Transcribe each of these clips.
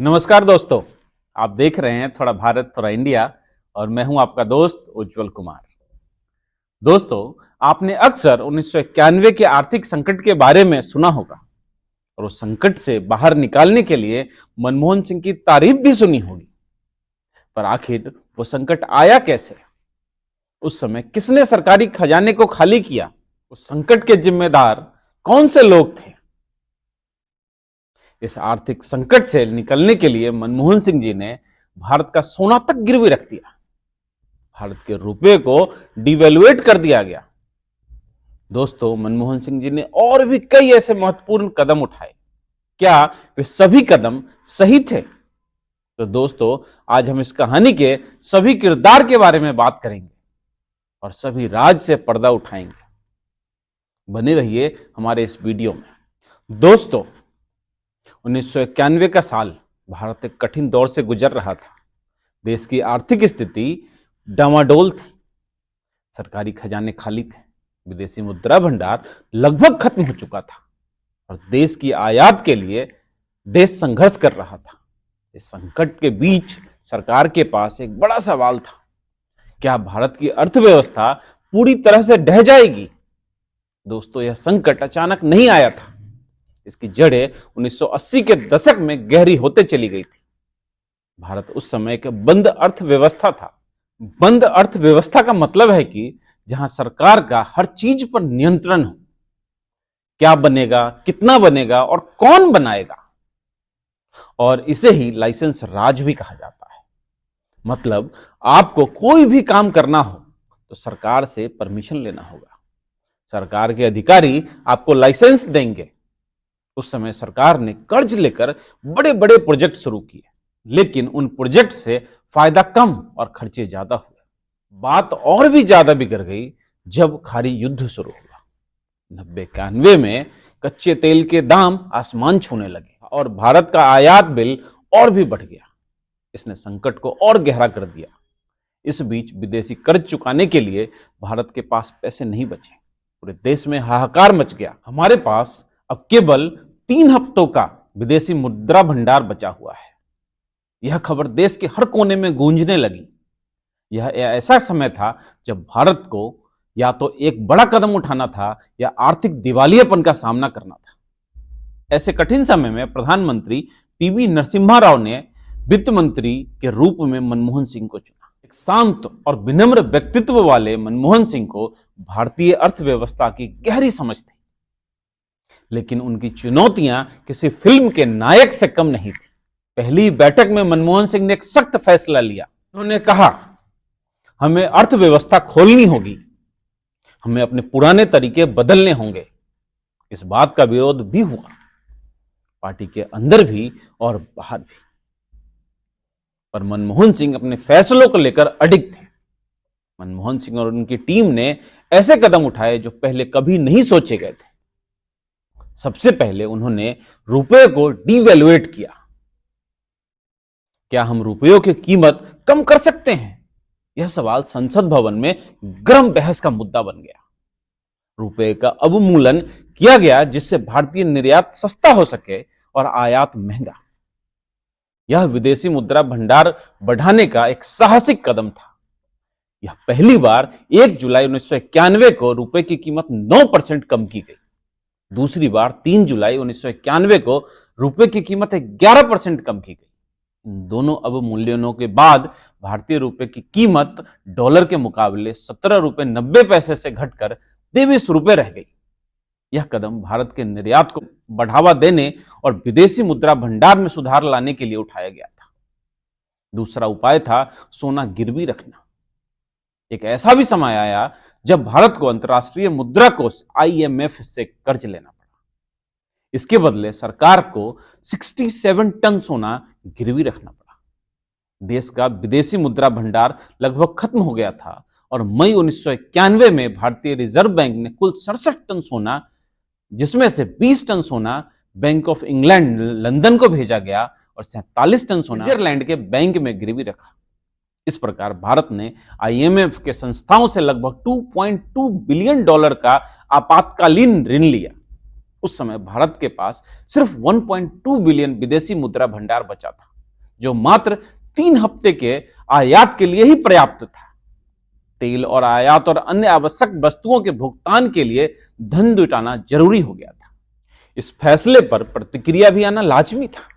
नमस्कार दोस्तों, आप देख रहे हैं थोड़ा भारत थोड़ा इंडिया और मैं हूं आपका दोस्त उज्जवल कुमार। दोस्तों, आपने अक्सर 1991 के आर्थिक संकट के बारे में सुना होगा और उस संकट से बाहर निकालने के लिए मनमोहन सिंह की तारीफ भी सुनी होगी। पर आखिर वो संकट आया कैसे? उस समय किसने सरकारी खजाने को खाली किया? उस संकट के जिम्मेदार कौन से लोग थे? इस आर्थिक संकट से निकलने के लिए मनमोहन सिंह जी ने भारत का सोना तक गिरवी रख दिया। भारत के रुपए को डिवैल्यूएट कर दिया गया। दोस्तों, मनमोहन सिंह जी ने और भी कई ऐसे महत्वपूर्ण कदम उठाए। क्या वे सभी कदम सही थे? तो दोस्तों, आज हम इस कहानी के सभी किरदार के बारे में बात करेंगे और सभी राज से पर्दा उठाएंगे। बने रहिए हमारे इस वीडियो में। दोस्तों, 1991 का साल भारत एक कठिन दौर से गुजर रहा था। देश की आर्थिक स्थिति डामाडोल थी। सरकारी खजाने खाली थे, विदेशी मुद्रा भंडार लगभग खत्म हो चुका था और देश की आयात के लिए देश संघर्ष कर रहा था। इस संकट के बीच सरकार के पास एक बड़ा सवाल था। क्या भारत की अर्थव्यवस्था पूरी तरह से ढह जाएगी? दोस्तों, यह संकट अचानक नहीं आया था। इसकी जड़ें 1980 के दशक में गहरी होते चली गई थी। भारत उस समय एक बंद अर्थव्यवस्था था। बंद अर्थव्यवस्था का मतलब है कि जहां सरकार का हर चीज पर नियंत्रण हो। क्या बनेगा, कितना बनेगा और कौन बनाएगा, और इसे ही लाइसेंस राज भी कहा जाता है। मतलब आपको कोई भी काम करना हो तो सरकार से परमिशन लेना होगा। सरकार के अधिकारी आपको लाइसेंस देंगे। उस समय सरकार ने कर्ज लेकर बड़े बड़े प्रोजेक्ट शुरू किए, लेकिन उन प्रोजेक्ट से फायदा कम और खर्चे ज्यादा हुए। बात और भी ज्यादा बिगड़ गई जब खाड़ी युद्ध शुरू हुआ। 90-91 में कच्चे तेल के दाम आसमान छूने लगे और भारत का आयात बिल और भी बढ़ गया। इसने संकट को और गहरा कर दिया। इस बीच विदेशी कर्ज चुकाने के लिए भारत के पास पैसे नहीं बचे। पूरे देश में हाहाकार मच गया। हमारे पास अब केवल 3 हफ्तों का विदेशी मुद्रा भंडार बचा हुआ है। यह खबर देश के हर कोने में गूंजने लगी। यह ऐसा समय था जब भारत को या तो एक बड़ा कदम उठाना था या आर्थिक दिवालियेपन का सामना करना था। ऐसे कठिन समय में प्रधानमंत्री पीवी नरसिम्हा राव ने वित्त मंत्री के रूप में मनमोहन सिंह को चुना। एक शांत और विनम्र व्यक्तित्व वाले मनमोहन सिंह को भारतीय अर्थव्यवस्था की गहरी समझ थी, लेकिन उनकी चुनौतियां किसी फिल्म के नायक से कम नहीं थी। पहली बैठक में मनमोहन सिंह ने एक सख्त फैसला लिया। उन्होंने कहा, हमें अर्थव्यवस्था खोलनी होगी, हमें अपने पुराने तरीके बदलने होंगे। इस बात का विरोध भी हुआ, पार्टी के अंदर भी और बाहर भी। पर मनमोहन सिंह अपने फैसलों को लेकर अडिग थे। मनमोहन सिंह और उनकी टीम ने ऐसे कदम उठाए जो पहले कभी नहीं सोचे गए थे। सबसे पहले उन्होंने रुपए को डिवैल्यूएट किया। क्या हम रुपयों की कीमत कम कर सकते हैं? यह सवाल संसद भवन में गर्म बहस का मुद्दा बन गया। रुपए का अवमूल्यन किया गया जिससे भारतीय निर्यात सस्ता हो सके और आयात महंगा। यह विदेशी मुद्रा भंडार बढ़ाने का एक साहसिक कदम था। यह पहली बार 1 जुलाई 1991 को रुपए की कीमत 9% कम की गई। दूसरी बार 3 जुलाई 1991 को रुपए की कीमत 11% कम की गई। इन दोनों अवमूल्यनों के बाद भारतीय रुपए की कीमत डॉलर के मुकाबले 17 रुपए 90 पैसे से घटकर 23 रुपए रह गई। यह कदम भारत के निर्यात को बढ़ावा देने और विदेशी मुद्रा भंडार में सुधार लाने के लिए उठाया गया था। दूसरा उपाय था सोना गिरवी रखना। एक ऐसा भी समय आया जब भारत को अंतर्राष्ट्रीय मुद्रा कोष IMF से कर्ज लेना पड़ा। इसके बदले सरकार को 67 टन सोना गिरवी रखना पड़ा। देश का विदेशी मुद्रा भंडार लगभग खत्म हो गया था और मई 1991 में भारतीय रिजर्व बैंक ने कुल 67 टन सोना, जिसमें से 20 टन सोना बैंक ऑफ इंग्लैंड लंदन को भेजा गया और 47 टन सोना स्विट्जरलैंड के बैंक में गिरवी रखा। इस प्रकार भारत ने IMF के संस्थाओं से लगभग $2.2 बिलियन का आपातकालीन ऋण लिया। उस समय भारत के पास सिर्फ 1.2 बिलियन विदेशी मुद्रा भंडार बचा था। जो मात्र 3 हफ्ते के आयात के लिए ही पर्याप्त था। तेल और आयात और अन्य आवश्यक वस्तुओं के भुगतान के लिए धन जुटाना जरूरी हो गया था। इस फैसले पर प्रतिक्रिया भी आना लाजमी था।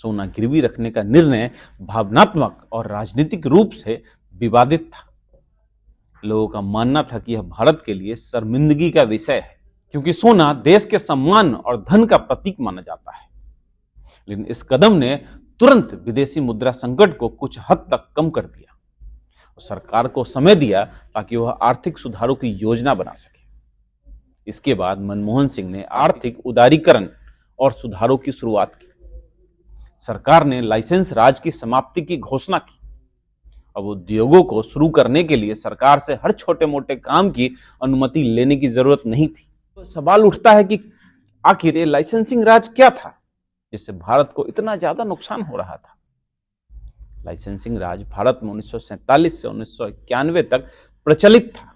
सोना गिरवी रखने का निर्णय भावनात्मक और राजनीतिक रूप से विवादित था। लोगों का मानना था कि यह भारत के लिए शर्मिंदगी का विषय है, क्योंकि सोना देश के सम्मान और धन का प्रतीक माना जाता है। लेकिन इस कदम ने तुरंत विदेशी मुद्रा संकट को कुछ हद तक कम कर दिया और सरकार को समय दिया ताकि वह आर्थिक सुधारों की योजना बना सके। इसके बाद मनमोहन सिंह ने आर्थिक उदारीकरण और सुधारों की शुरुआत की। सरकार ने लाइसेंस राज की समाप्ति की घोषणा की। अब उद्योगों को शुरू करने के लिए सरकार से हर छोटे मोटे काम की अनुमति लेने की जरूरत नहीं थी। तो सवाल उठता है कि आखिर ये लाइसेंसिंग राज क्या था जिससे भारत को इतना ज्यादा नुकसान हो रहा था। लाइसेंसिंग राज भारत में 1947 से 1991 तक प्रचलित था।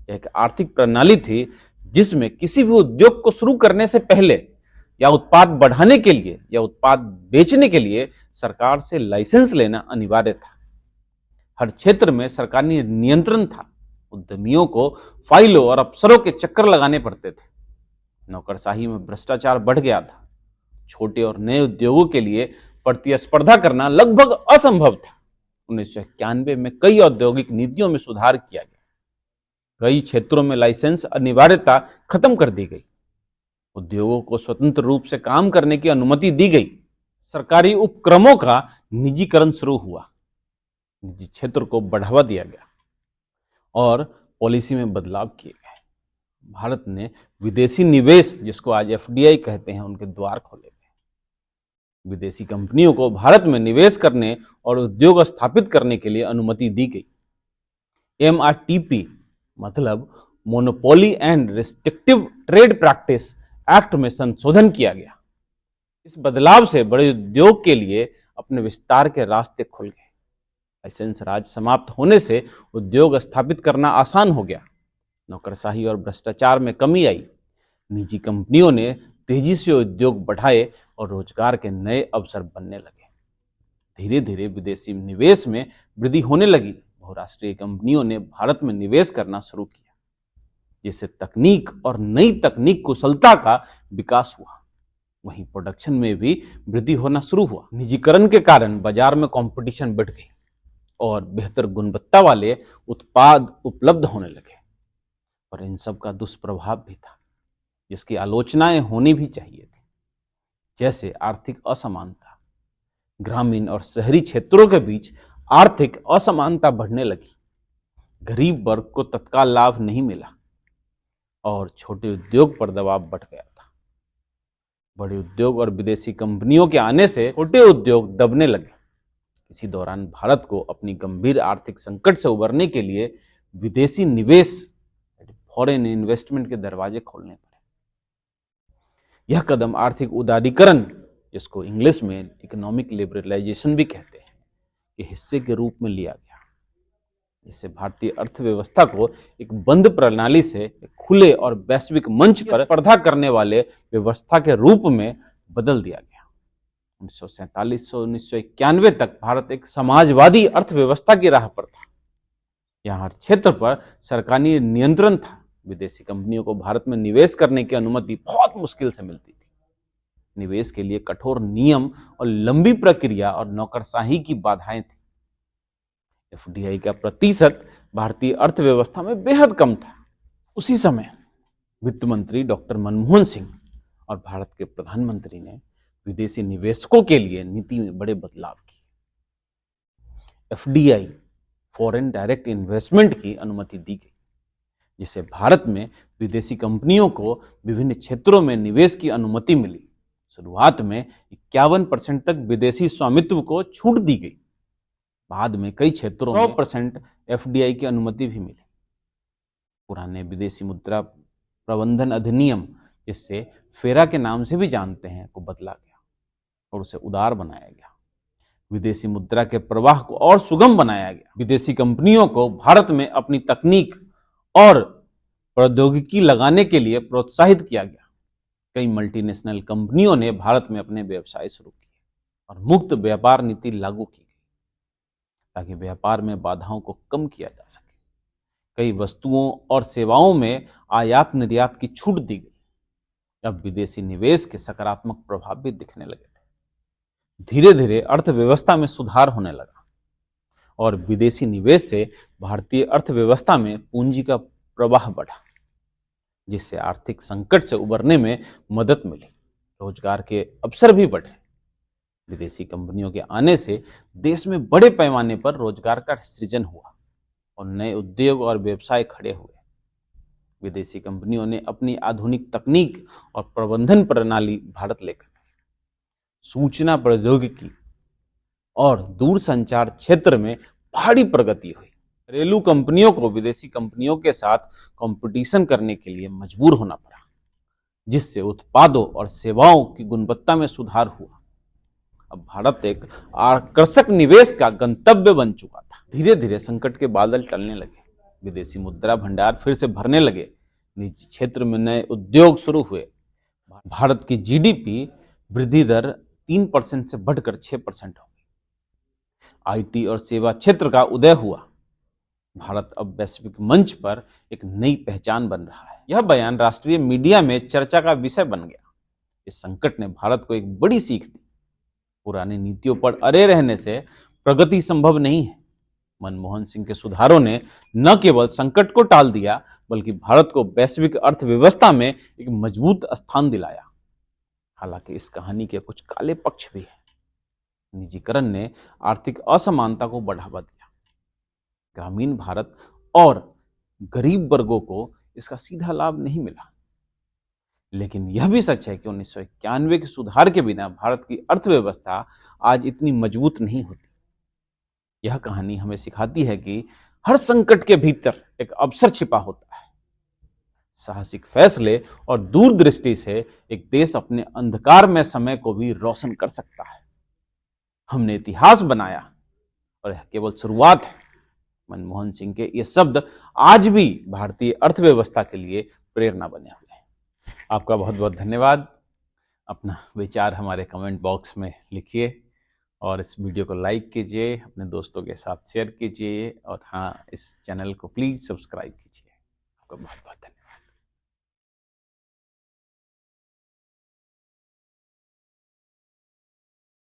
एक आर्थिक प्रणाली थी जिसमें किसी भी उद्योग को शुरू करने से पहले या उत्पाद बढ़ाने के लिए या उत्पाद बेचने के लिए सरकार से लाइसेंस लेना अनिवार्य था। हर क्षेत्र में सरकारी नियंत्रण था। उद्यमियों को फाइलों और अफसरों के चक्कर लगाने पड़ते थे। नौकरशाही में भ्रष्टाचार बढ़ गया था। छोटे और नए उद्योगों के लिए प्रतिस्पर्धा करना लगभग असंभव था। 1991 में कई औद्योगिक नीतियों में सुधार किया गया। कई क्षेत्रों में लाइसेंस अनिवार्यता खत्म कर दी गई। उद्योगों को स्वतंत्र रूप से काम करने की अनुमति दी गई। सरकारी उपक्रमों का निजीकरण शुरू हुआ। निजी क्षेत्र को बढ़ावा दिया गया और पॉलिसी में बदलाव किए गए। भारत ने विदेशी निवेश, जिसको आज एफडीआई कहते हैं, उनके द्वार खोले गए। विदेशी कंपनियों को भारत में निवेश करने और उद्योग स्थापित करने के लिए अनुमति दी गई। एमआरटीपी मतलब monopoly and restrictive trade practice act में संशोधन किया गया। इस बदलाव से बड़े उद्योग के लिए अपने विस्तार के रास्ते खुल गए। लाइसेंस राज समाप्त होने से उद्योग स्थापित करना आसान हो गया। नौकरशाही और भ्रष्टाचार में कमी आई। निजी कंपनियों ने तेजी से उद्योग बढ़ाए और रोजगार के नए अवसर बनने लगे। धीरे धीरे विदेशी निवेश में वृद्धि होने लगी। बहुराष्ट्रीय कंपनियों ने भारत में निवेश करना शुरू किया, जिससे तकनीक और नई तकनीक कुशलता का विकास हुआ। वहीं प्रोडक्शन में भी वृद्धि होना शुरू हुआ। निजीकरण के कारण बाजार में कंपटीशन बढ़ गई और बेहतर गुणवत्ता वाले उत्पाद उपलब्ध होने लगे। और इन सब का दुष्प्रभाव भी था, जिसकी आलोचनाएं होनी भी चाहिए थी, जैसे आर्थिक असमानता। ग्रामीण और शहरी क्षेत्रों के बीच आर्थिक असमानता बढ़ने लगी। गरीब वर्ग को तत्काल लाभ नहीं मिला और छोटे उद्योग पर दबाव बढ़ गया था। बड़े उद्योग और विदेशी कंपनियों के आने से छोटे उद्योग दबने लगे। इसी दौरान भारत को अपनी गंभीर आर्थिक संकट से उबरने के लिए विदेशी निवेश, फॉरेन इन्वेस्टमेंट के दरवाजे खोलने पड़े। यह कदम आर्थिक उदारीकरण, जिसको इंग्लिश में इकोनॉमिक लिबरलाइजेशन भी कहते हैं, के हिस्से के रूप में लिया गया, जिससे भारतीय अर्थव्यवस्था को एक बंद प्रणाली से एक खुले और वैश्विक मंच पर स्पर्धा करने वाले व्यवस्था के रूप में बदल दिया गया। 1947 से 1991 तक भारत एक समाजवादी अर्थव्यवस्था की राह पर था। यहाँ हर क्षेत्र पर सरकारी नियंत्रण था। विदेशी कंपनियों को भारत में निवेश करने की अनुमति बहुत मुश्किल से मिलती थी। निवेश के लिए कठोर नियम और लंबी प्रक्रिया और नौकरशाही की बाधाएं थी। एफडीआई का प्रतिशत भारतीय अर्थव्यवस्था में बेहद कम था। उसी समय वित्त मंत्री डॉक्टर मनमोहन सिंह और भारत के प्रधानमंत्री ने विदेशी निवेशकों के लिए नीति में बड़े बदलाव किए। एफडीआई, फॉरेन डायरेक्ट इन्वेस्टमेंट की अनुमति दी गई, जिससे भारत में विदेशी कंपनियों को विभिन्न क्षेत्रों में निवेश की अनुमति मिली। शुरुआत में 51% तक विदेशी स्वामित्व को छूट दी गई। बाद में कई क्षेत्रों में 100% एफडीआई की अनुमति भी मिली। पुराने विदेशी मुद्रा प्रबंधन अधिनियम, जिससे फेरा के नाम से भी जानते हैं, को बदला गया और उसे उदार बनाया गया। विदेशी मुद्रा के प्रवाह को और सुगम बनाया गया। विदेशी कंपनियों को भारत में अपनी तकनीक और प्रौद्योगिकी लगाने के लिए प्रोत्साहित किया गया। कई मल्टीनेशनल कंपनियों ने भारत में अपने व्यवसाय शुरू किए और मुक्त व्यापार नीति लागू की गई ताकि व्यापार में बाधाओं को कम किया जा सके। कई वस्तुओं और सेवाओं में आयात निर्यात की छूट दी गई। अब विदेशी निवेश के सकारात्मक प्रभाव भी दिखने लगे थे। धीरे धीरे अर्थव्यवस्था में सुधार होने लगा और विदेशी निवेश से भारतीय अर्थव्यवस्था में पूंजी का प्रवाह बढ़ा, जिससे आर्थिक संकट से उबरने में मदद मिली। रोजगार के अवसर भी बढ़े। विदेशी कंपनियों के आने से देश में बड़े पैमाने पर रोजगार का सृजन हुआ और नए उद्योग और व्यवसाय खड़े हुए। विदेशी कंपनियों ने अपनी आधुनिक तकनीक और प्रबंधन प्रणाली भारत लेकर आई। सूचना प्रौद्योगिकी और दूरसंचार क्षेत्र में भारी प्रगति हुई। घरेलू कंपनियों को विदेशी कंपनियों के साथ कंपटीशन करने के लिए मजबूर होना पड़ा, जिससे उत्पादों और सेवाओं की गुणवत्ता में सुधार हुआ। अब भारत एक आकर्षक निवेश का गंतव्य बन चुका था। धीरे धीरे संकट के बादल टलने लगे। विदेशी मुद्रा भंडार फिर से भरने लगे। निजी क्षेत्र में नए उद्योग शुरू हुए। भारत की जीडीपी वृद्धि दर 3% से बढ़कर 6% हो गई। आईटी और सेवा क्षेत्र का उदय हुआ। भारत अब वैश्विक मंच पर एक नई पहचान बन रहा है। यह बयान राष्ट्रीय मीडिया में चर्चा का विषय बन गया। इस संकट ने भारत को एक बड़ी सीख दी। पुरानी नीतियों पर अड़े रहने से प्रगति संभव नहीं है। मनमोहन सिंह के सुधारों ने न केवल संकट को टाल दिया, बल्कि भारत को वैश्विक अर्थव्यवस्था में एक मजबूत स्थान दिलाया। हालांकि इस कहानी के कुछ काले पक्ष भी हैं। निजीकरण ने आर्थिक असमानता को बढ़ावा दिया। ग्रामीण भारत और गरीब वर्गों को इसका सीधा लाभ नहीं मिला। लेकिन यह भी सच है कि 1991 के सुधार के बिना भारत की अर्थव्यवस्था आज इतनी मजबूत नहीं होती। यह कहानी हमें सिखाती है कि हर संकट के भीतर एक अवसर छिपा होता है। साहसिक फैसले और दूरदृष्टि से एक देश अपने अंधकार में समय को भी रोशन कर सकता है। हमने इतिहास बनाया और यह केवल शुरुआत है। मनमोहन सिंह के ये शब्द आज भी भारतीय अर्थव्यवस्था के लिए प्रेरणा बने हुए हैं। आपका बहुत बहुत धन्यवाद। अपना विचार हमारे कमेंट बॉक्स में लिखिए और इस वीडियो को लाइक कीजिए, अपने दोस्तों के साथ शेयर कीजिए और हाँ, इस चैनल को प्लीज़ सब्सक्राइब कीजिए। आपका बहुत बहुत धन्यवाद।